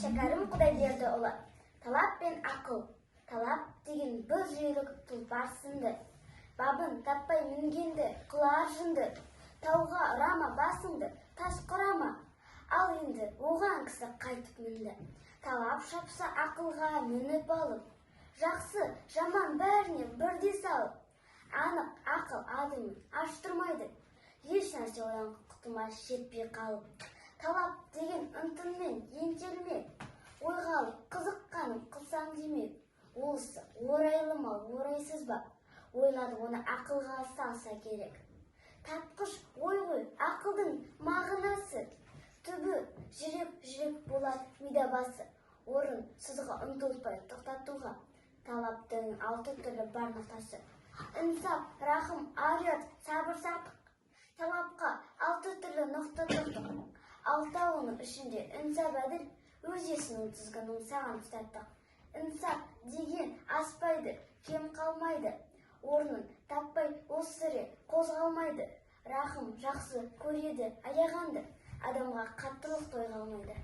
Шәкәрім Құдайбердіұлы. Талап пен ақыл. Талап деген бір жүйрік тұлпар сынды. Бабын таппай мінгенді, қылар жынды. Тауға ұрама басыңды, тас құрама. Ал енді оған кісі қайтып мінді. Талап шапса ақылға мініп алып. Жақсы, жаман бәріне бірдей салып. Анық ақыл адымын аштырмайды. Еш нәрсе одан құтылмай жетпей қалып. Талап деген ынтыңмен ентелме. Ойға алып қызыққаным қылсам демек. Осы орайлы ма, орайсыз ба? Ойлады оны ақылға салса керек. Тапқыш ой ғой, ақылдың мағынасы. Түбі жүрек болады мида басы. Орын сызға ұмтылтпай тоқтатуға. Талаптың 6 түрлі бар ноқтасы. Инсап, рахым, ар-ұят, сабыр, сақтық. Талапқа 6 түрлі ноқта тоқтық. Алтауының ішінде инсап әділ, өз есінің тізгінін саған ұстаттық. Инсап деген аспайды, кем қалмайды. Орнын таппай осыре қозғалмайды. Рахым жақсы көреді аяғанды, адамға қаттылық тойға алмайды.